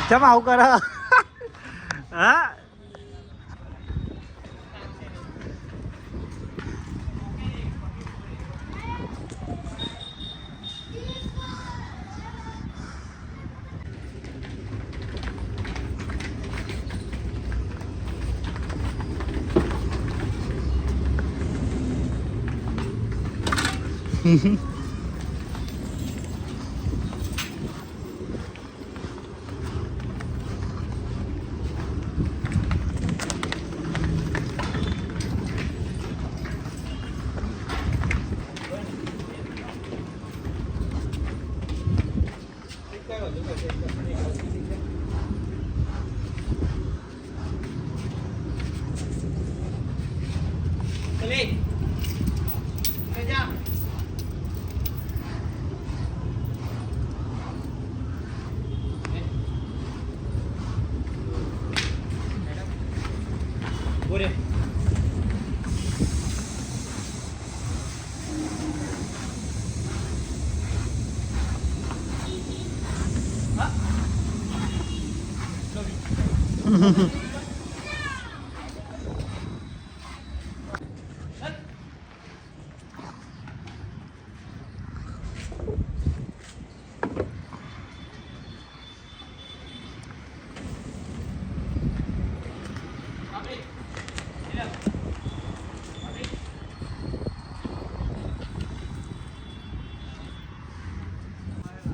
ચમ આવું કર હા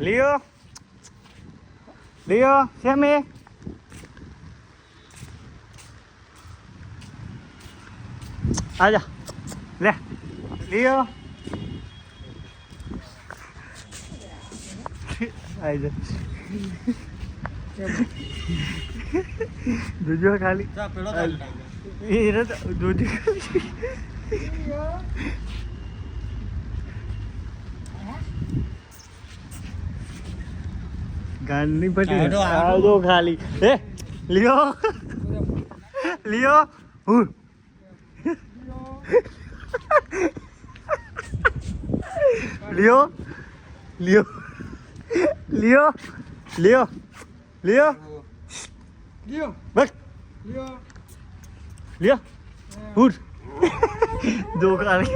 Leo, Leo, xem đi. À dạ, nè, Leo. Ai giờ. Duduk kali. Ini duduk kali. ગાંડી પટી આજો ખાલી એ લિયો લિયો હું લિયો લિયો લિયો લિયો લિયો લિયો બસ લિયો લિયો ઉઠ દો ખાલી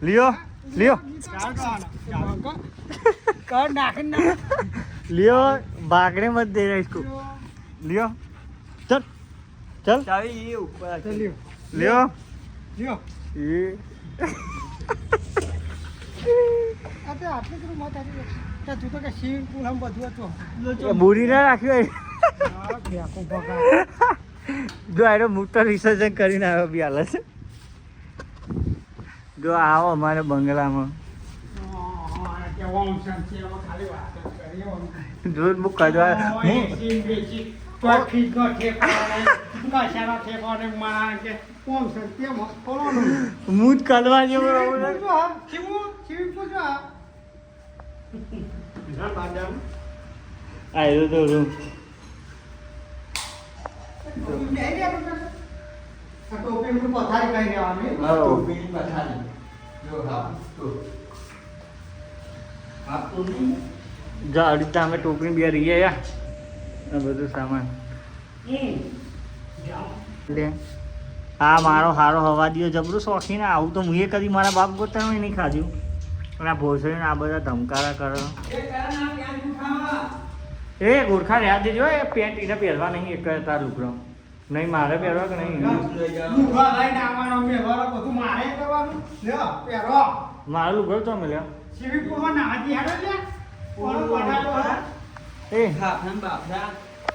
લિયો લિયો कर नाखना लियो भागने मत देना इसको लियो चल चल चाबी ये ऊपर लियो लियो लियो ये अबे आपने तो मत आती है तू तो का स्विमिंग पूल हम बदुआ तो बुरी ना राख्यो हां क्या को बगा जो आरो मोटर विसर्जन કરીને આવ્યો બી હાલે છે જો આવો અમારે બંગલામાં दूध बुक कर दो मूड कलवा जो आए तो रूम टोपी में पथारी कहीं आने टोपी पथारी जो हां तो જો આ રીતે અમે ટોપી બી રહીએ યા આ બધું સામાન આ મારો હારો હવા દિયો જબરું શોખીને આવું તો હું એ કદી મારા બાપ ગોતાનું નહીં ખાધું પણ આ ભોસડીને આ બધા ધમકારા કરો એ ગોરખા રહ્યા દેજો એ પેન્ટ એને પહેરવા નહીં એક તાર લુકડો નહીં મારે પહેરવા કે નહીં મારે લુકડો તો મળ્યો સ્વિમિંગ પૂલમાં નાહતી હાડો લે કોણ પડાતો એ ખાફન બાપડા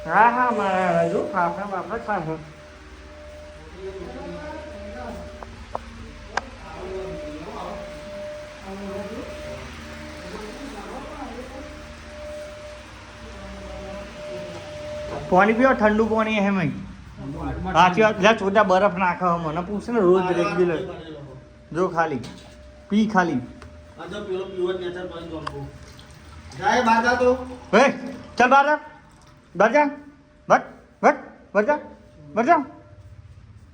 હા હા મારા જો ખાફન બાપડા ખાફન पानी पियो ठंडू पानी है मैं आची ला छोटा बर्फ नाखा મને પૂછે ને રોજ રેગ્યુલર જો ખાલી પી ખાલી આજો પેલો પ્યોર નેચર પાણી ગમતો જાય બાજા તો એ ચલ બાજા બાજા બટ બટ બાજા બાજા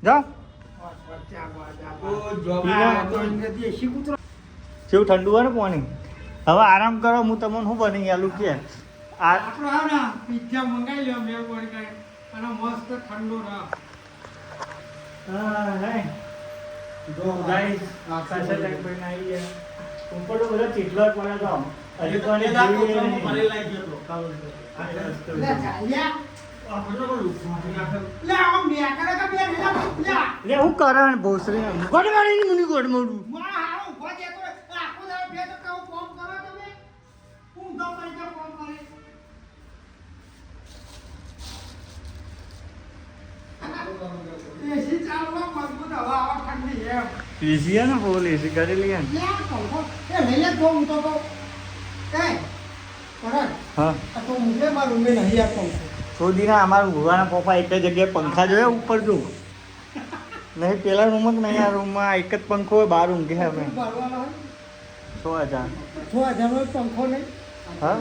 જા કેવું ઠંડુ હોય ને પાણી. હવે આરામ કરો, હું તમને શું બની આલું કે પિઝા મંગાવી લ્યો મેં પણ કઈ અને મસ્ત ઠંડુ રહે. ઉપર તો બધા ચીટલો જ પડે તો હજી તો આને લે હું કરે ભોસરી ગોડ મારી મુની ગોડ મોડું એસી ને બોલ એસી કરી લઈએ હા સોદીના અમારા ભુવાના પપ્પા એક જ જગ્યાએ પંખા જોયા ઉપર જો નહીં પેલા રૂમ જ નહીં, આ રૂમમાં એક જ પંખો હોય, બાર ઊંઘે અમે 6,000 પંખો નહીં. હા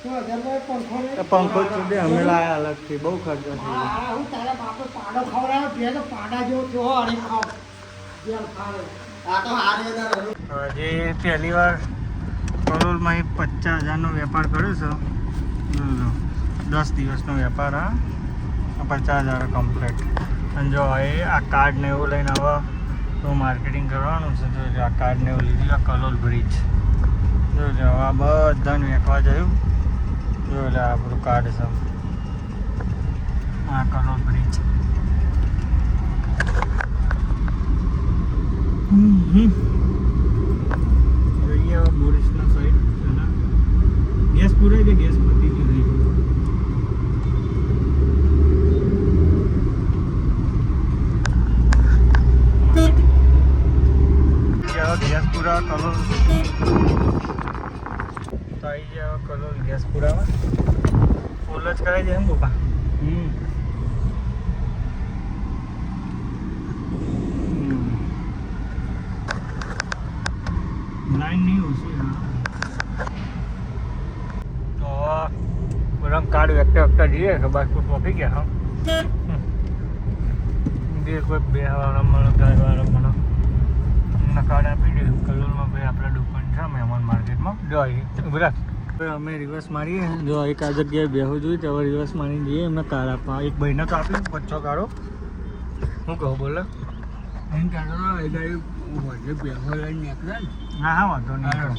6,000 પંખો નહીં. પંખો જ સુધી અમે લાયા અલગથી, બહુ ખર્ચો છે. હું તારા બાપે પાડો ખવડાવ્યો બે તો પાડા જેવો થયો અરે ખાવ જે પહેલી વાર કરોલમાં 50,000નો વેપાર કર્યો છે. 10 દિવસનો વેપાર. હા 50,000 કમ્પ્લીટ. અને જો એ આ કાર્ડ ને એવું લઈને હવે તો માર્કેટિંગ કરવાનું છે. જો આ કાર્ડ ને એવું લીધું, આ કલોલ બ્રિજ જો આ બધાને વેચવા જયું. જો એટલે આ બધું કાર્ડ છે, આ કલોલ બ્રિજ. જોઈએ હવે બોરિસના સાઈડ ગેસ પૂરાઈ દે, ગેસ પતી ગયો. ગેસ પૂરા કલોલ તો આવી જાય. કલોલ ગેસ પૂરાવા ફૂલ જ કરાવી દે એમ પપ્પા. લાઈન નહીં ઓછી. તો રંગ કાર્ડ વેકતા જઈએ કે બાજુ પહોંચી ગયા. હા બે કોઈ 2 વાળા 3 વાળા મને કાર્ડ આપી દીધું. કલોલમાં ભાઈ આપણે દુકાન છે મહેમાન માર્કેટમાં. જો બધા અમે રિવર્સ મારીએ. જો એક આ જગ્યાએ બેહું જોઈએ તો હવે રિવર્સ મારી જઈએ એમને કાર્ડ આપવા. એક ભાઈને તો આપ્યું 500 કાઢો. હું કહું બોલે એમ કાઢો એ ગાડી બેહો લઈને નીકળે ને. હા વાંધો નહીં.